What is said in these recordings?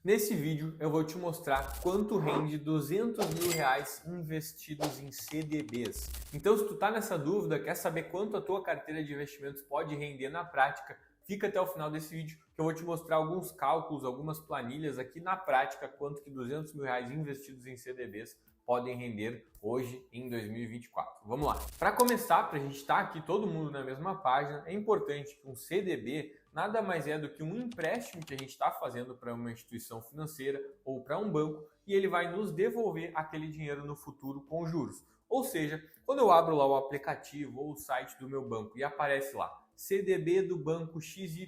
Nesse vídeo eu vou te mostrar quanto rende R$ 200 mil investidos em CDBs. Então, se tu tá nessa dúvida, quer saber quanto a tua carteira de investimentos pode render na prática, fica até o final desse vídeo que eu vou te mostrar alguns cálculos, algumas planilhas aqui na prática, quanto que R$ 200 mil investidos em CDBs podem render hoje em 2024. Vamos lá. Para começar, para a gente estar aqui todo mundo na mesma página, é importante que um CDB nada mais é do que um empréstimo que a gente está fazendo para uma instituição financeira ou para um banco e ele vai nos devolver aquele dinheiro no futuro com juros. Ou seja, quando eu abro lá o aplicativo ou o site do meu banco e aparece lá CDB do banco XYZ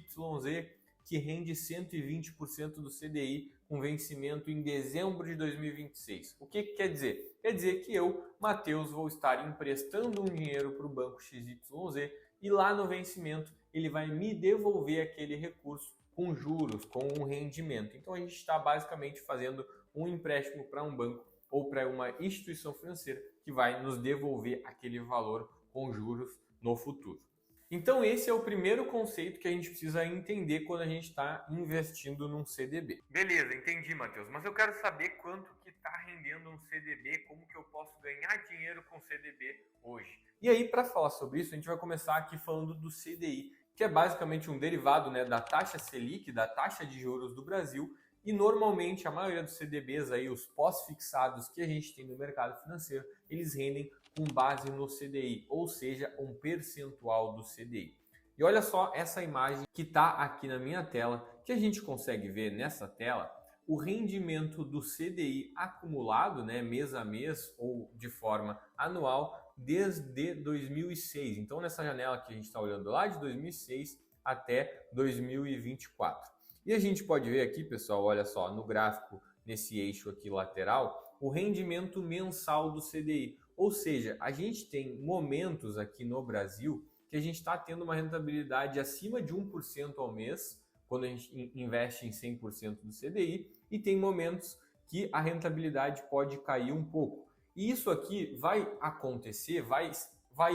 que rende 120% do CDI com vencimento em dezembro de 2026. O que quer dizer? Quer dizer que eu, Matheus, vou estar emprestando um dinheiro para o banco XYZ e lá no vencimento ele vai me devolver aquele recurso com juros, com um rendimento. Então a gente está basicamente fazendo um empréstimo para um banco ou para uma instituição financeira que vai nos devolver aquele valor com juros no futuro. Então esse é o primeiro conceito que a gente precisa entender quando a gente está investindo num CDB. Beleza, entendi, Matheus, mas eu quero saber quanto que está rendendo um CDB, como que eu posso ganhar dinheiro com CDB hoje. E aí, para falar sobre isso, a gente vai começar aqui falando do CDI, que é basicamente um derivado, né, da taxa Selic, da taxa de juros do Brasil, e normalmente a maioria dos CDBs, aí, os pós-fixados que a gente tem no mercado financeiro, eles rendem com base no CDI, ou seja, um percentual do CDI. E olha só essa imagem que está aqui na minha tela, que a gente consegue ver nessa tela o rendimento do CDI acumulado, né, mês a mês ou de forma anual, desde 2006. Então, nessa janela que a gente está olhando lá de 2006 até 2024. E a gente pode ver aqui, pessoal, olha só, no gráfico, nesse eixo aqui lateral, o rendimento mensal do CDI. Ou seja, a gente tem momentos aqui no Brasil que a gente está tendo uma rentabilidade acima de 1% ao mês, quando a gente investe em 100% do CDI, e tem momentos que a rentabilidade pode cair um pouco. E isso aqui vai acontecer, vai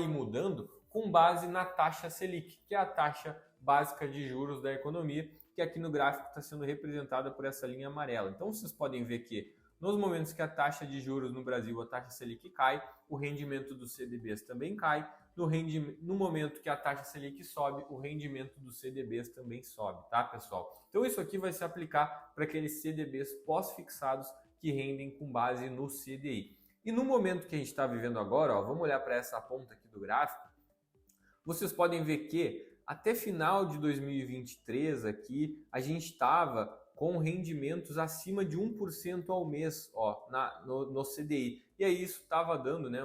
ir mudando com base na taxa Selic, que é a taxa básica de juros da economia, que aqui no gráfico está sendo representada por essa linha amarela. Então vocês podem ver que nos momentos que a taxa de juros no Brasil, a taxa Selic cai, o rendimento dos CDBs também cai. No momento que a taxa Selic sobe, o rendimento dos CDBs também sobe, tá, pessoal? Então isso aqui vai se aplicar para aqueles CDBs pós-fixados que rendem com base no CDI. E no momento que a gente está vivendo agora, ó, vamos olhar para essa ponta aqui do gráfico, vocês podem ver que até final de 2023 aqui, a gente estava com rendimentos acima de 1% ao mês, ó, no CDI. E aí isso estava dando, né,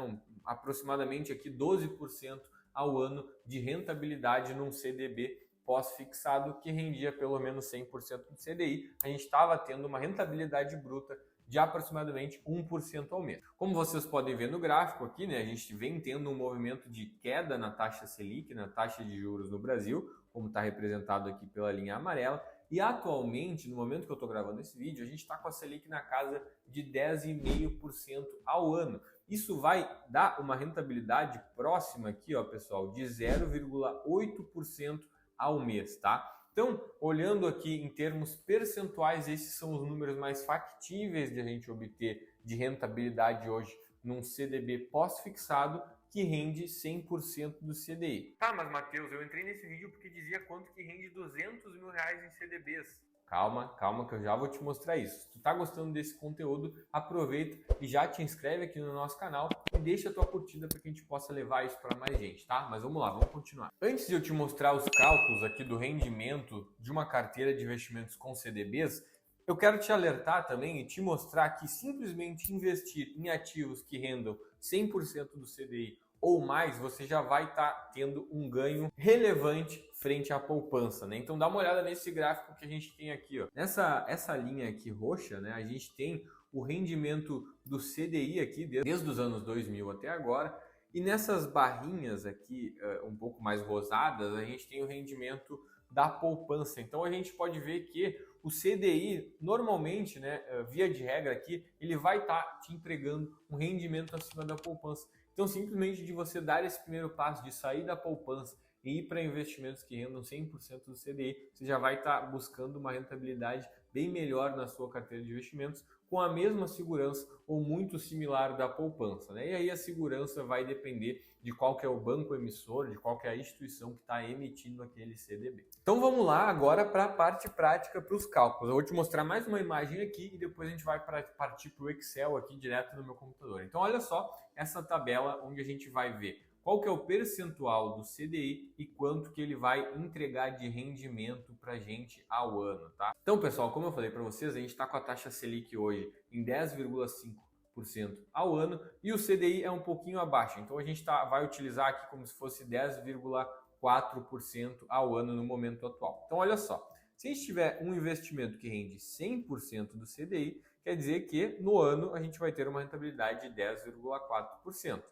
aproximadamente aqui 12% ao ano de rentabilidade num CDB pós-fixado que rendia pelo menos 100% do CDI. A gente estava tendo uma rentabilidade bruta de aproximadamente 1% ao mês. Como vocês podem ver no gráfico aqui, né, a gente vem tendo um movimento de queda na taxa Selic, na taxa de juros no Brasil, como está representado aqui pela linha amarela. E atualmente, no momento que eu estou gravando esse vídeo, a gente está com a Selic na casa de 10,5% ao ano. Isso vai dar uma rentabilidade próxima aqui, ó, pessoal, de 0,8% ao mês, tá? Então, olhando aqui em termos percentuais, esses são os números mais factíveis de a gente obter de rentabilidade hoje num CDB pós-fixado que rende 100% do CDI. Tá, mas Matheus, eu entrei nesse vídeo porque dizia quanto que rende R$ 200 mil em CDBs. Calma que eu já vou te mostrar isso. Se tu tá gostando desse conteúdo, aproveita e já te inscreve aqui no nosso canal e deixa a tua curtida para que a gente possa levar isso para mais gente, tá? Mas vamos lá, vamos continuar. Antes de eu te mostrar os cálculos aqui do rendimento de uma carteira de investimentos com CDBs, eu quero te alertar também e te mostrar que simplesmente investir em ativos que rendam 100% do CDI ou mais, você já vai estar tendo um ganho relevante frente à poupança, né? Então dá uma olhada nesse gráfico que a gente tem aqui, ó. Essa linha aqui roxa, né? A gente tem o rendimento do CDI aqui desde os anos 2000 até agora. E nessas barrinhas aqui, um pouco mais rosadas, a gente tem o rendimento da poupança. Então a gente pode ver que o CDI, normalmente, né, via de regra aqui, ele vai estar te entregando um rendimento acima da poupança. Então, simplesmente de você dar esse primeiro passo, de sair da poupança e ir para investimentos que rendam 100% do CDI, você já vai estar buscando uma rentabilidade bem melhor na sua carteira de investimentos, com a mesma segurança ou muito similar da poupança, né? E aí a segurança vai depender de qual que é o banco emissor, de qual que é a instituição que está emitindo aquele CDB. Então vamos lá agora para a parte prática, para os cálculos. Eu vou te mostrar mais uma imagem aqui e depois a gente vai partir para o Excel aqui direto no meu computador. Então olha só essa tabela onde a gente vai ver qual que é o percentual do CDI e quanto que ele vai entregar de rendimento para a gente ao ano, tá? Então, pessoal, como eu falei para vocês, a gente está com a taxa Selic hoje em 10,5% ao ano e o CDI é um pouquinho abaixo. Então, a gente vai utilizar aqui como se fosse 10,4% ao ano no momento atual. Então, olha só, se a gente tiver um investimento que rende 100% do CDI, quer dizer que no ano a gente vai ter uma rentabilidade de 10,4%.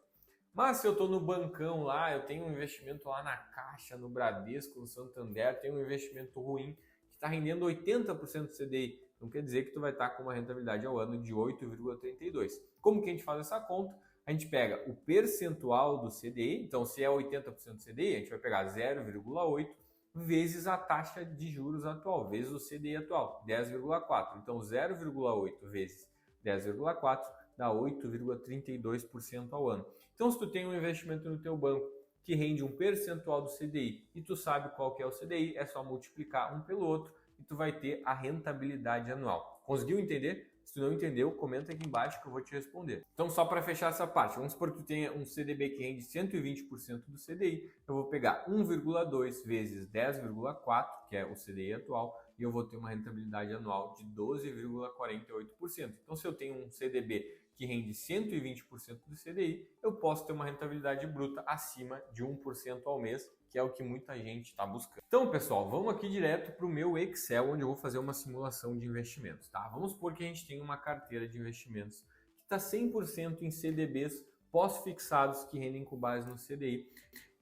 Mas se eu estou no bancão lá, eu tenho um investimento lá na Caixa, no Bradesco, no Santander, tenho um investimento ruim que está rendendo 80% do CDI, não quer dizer que tu vai estar com uma rentabilidade ao ano de 8,32. Como que a gente faz essa conta? A gente pega o percentual do CDI, então se é 80% do CDI, a gente vai pegar 0,8 vezes a taxa de juros atual, vezes o CDI atual, 10,4. Então 0,8 vezes 10,4 dá 8,32% ao ano. Então, se tu tem um investimento no teu banco que rende um percentual do CDI e tu sabe qual que é o CDI, é só multiplicar um pelo outro e tu vai ter a rentabilidade anual. Conseguiu entender? Se tu não entendeu, comenta aqui embaixo que eu vou te responder. Então, só para fechar essa parte, vamos supor que tu tenha um CDB que rende 120% do CDI, eu vou pegar 1,2 vezes 10,4, que é o CDI atual, e eu vou ter uma rentabilidade anual de 12,48%. Então, se eu tenho um CDB que rende 120% do CDI, eu posso ter uma rentabilidade bruta acima de 1% ao mês, que é o que muita gente está buscando. Então, pessoal, vamos aqui direto para o meu Excel, onde eu vou fazer uma simulação de investimentos, tá? Vamos supor que a gente tem uma carteira de investimentos que está 100% em CDBs pós-fixados que rendem com base no CDI.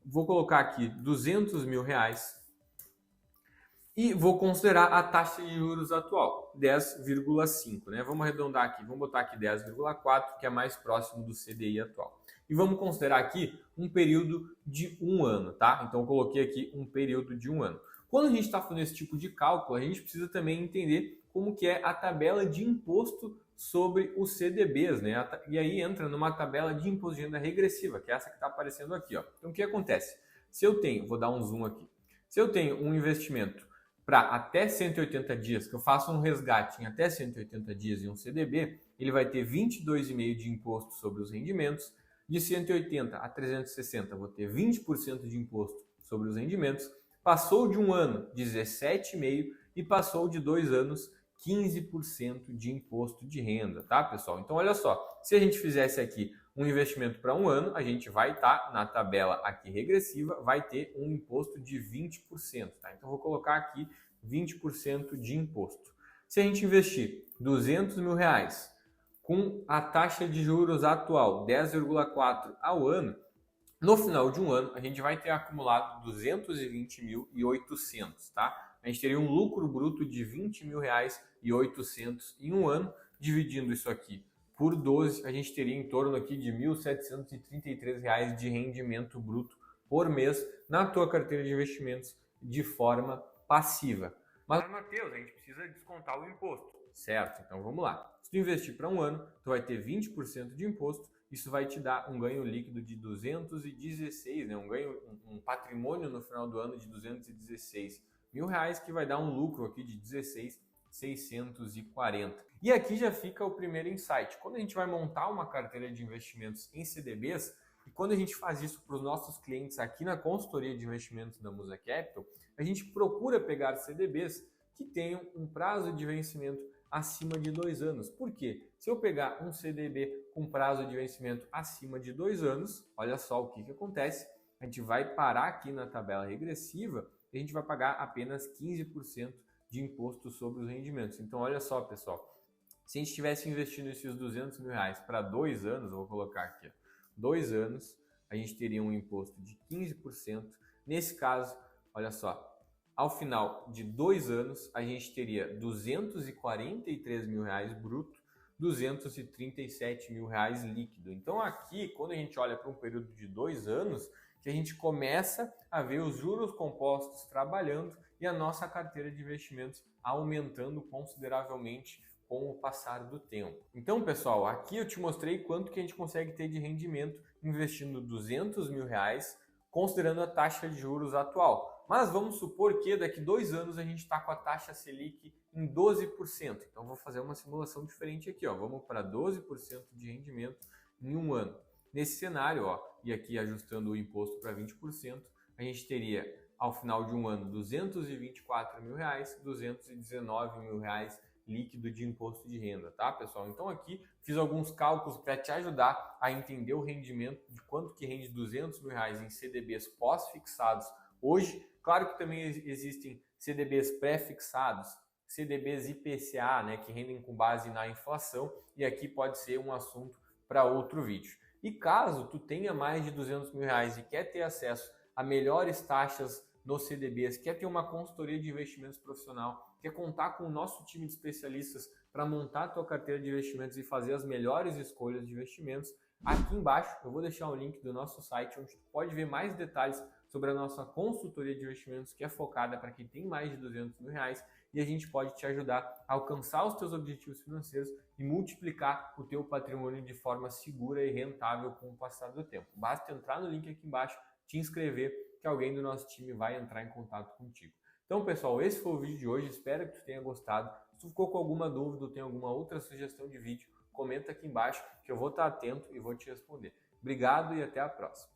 Vou colocar aqui R$200 mil e vou considerar a taxa de juros atual, 10,5, né? Vamos arredondar aqui, vamos botar aqui 10,4, que é mais próximo do CDI atual. E vamos considerar aqui um período de um ano, tá? Então eu coloquei aqui um período de um ano. Quando a gente está fazendo esse tipo de cálculo, a gente precisa também entender como que é a tabela de imposto sobre os CDBs, né? E aí entra numa tabela de imposto de renda regressiva, que é essa que está aparecendo aqui, ó. Então o que acontece? Se eu tenho, vou dar um zoom aqui, se eu tenho um investimento para até 180 dias, que eu faço um resgate em até 180 dias em um CDB, ele vai ter 22,5% de imposto sobre os rendimentos. De 180 a 360, vou ter 20% de imposto sobre os rendimentos. Passou de um ano, 17,5%, e passou de 2 anos, 15% de imposto de renda, tá, pessoal? Então, olha só, se a gente fizesse aqui um investimento para um ano, a gente vai estar na tabela aqui regressiva, vai ter um imposto de 20%, tá? Então, vou colocar aqui 20% de imposto. Se a gente investir R$200 mil com a taxa de juros atual, 10,4 ao ano, no final de um ano, a gente vai ter acumulado 220.800, tá? A gente teria um lucro bruto de R$20.800 em um ano. Dividindo isso aqui por 12, a gente teria em torno aqui de R$1.733 de rendimento bruto por mês na tua carteira de investimentos de forma passiva. Mas, Matheus, a gente precisa descontar o imposto. Certo, então vamos lá. Se tu investir para um ano, tu vai ter 20% de imposto. Isso vai te dar um ganho líquido de 216, né? Um patrimônio no final do ano de R$216 mil, que vai dar um lucro aqui de 16.640. E aqui já fica o primeiro insight. Quando a gente vai montar uma carteira de investimentos em CDBs, e quando a gente faz isso para os nossos clientes aqui na consultoria de investimentos da Musa Capital, a gente procura pegar CDBs que tenham um prazo de vencimento acima de 2 anos. Por quê? Se eu pegar um CDB com prazo de vencimento acima de 2 anos, olha só o que acontece. A gente vai parar aqui na tabela regressiva e a gente vai pagar apenas 15% de imposto sobre os rendimentos. Então, olha só, pessoal. Se a gente estivesse investindo esses R$200 mil para 2 anos, eu vou colocar aqui, 2 anos, a gente teria um imposto de 15%. Nesse caso, olha só, ao final de 2 anos, a gente teria R$243 mil bruto, R$237 mil líquido. Então aqui, quando a gente olha para um período de 2 anos, que a gente começa a ver os juros compostos trabalhando e a nossa carteira de investimentos aumentando consideravelmente com o passar do tempo. Então, pessoal, aqui eu te mostrei quanto que a gente consegue ter de rendimento investindo R$200 mil, considerando a taxa de juros atual. Mas vamos supor que daqui 2 anos a gente está com a taxa Selic em 12%. Então, vou fazer uma simulação diferente aqui. Vamos para 12% de rendimento em um ano. Nesse cenário, e aqui ajustando o imposto para 20%, a gente teria, ao final de um ano, R$224 mil, R$219 mil líquido de imposto de renda, tá, pessoal? Então aqui fiz alguns cálculos para te ajudar a entender o rendimento de quanto que rende R$200 mil em CDBs pós-fixados hoje. Claro que também existem CDBs pré-fixados, CDBs IPCA, né, que rendem com base na inflação, e aqui pode ser um assunto para outro vídeo. E caso tu tenha mais de R$200 mil e quer ter acesso a melhores taxas nos CDBs, quer ter uma consultoria de investimentos profissional, quer contar com o nosso time de especialistas para montar a tua carteira de investimentos e fazer as melhores escolhas de investimentos, aqui embaixo eu vou deixar o link do nosso site, onde tu pode ver mais detalhes sobre a nossa consultoria de investimentos, que é focada para quem tem mais de R$200 mil, e a gente pode te ajudar a alcançar os teus objetivos financeiros e multiplicar o teu patrimônio de forma segura e rentável com o passar do tempo. Basta entrar no link aqui embaixo, te inscrever, que alguém do nosso time vai entrar em contato contigo. Então, pessoal, esse foi o vídeo de hoje. Espero que tu tenha gostado. Se tu ficou com alguma dúvida ou tem alguma outra sugestão de vídeo, comenta aqui embaixo que eu vou estar atento e vou te responder. Obrigado e até a próxima.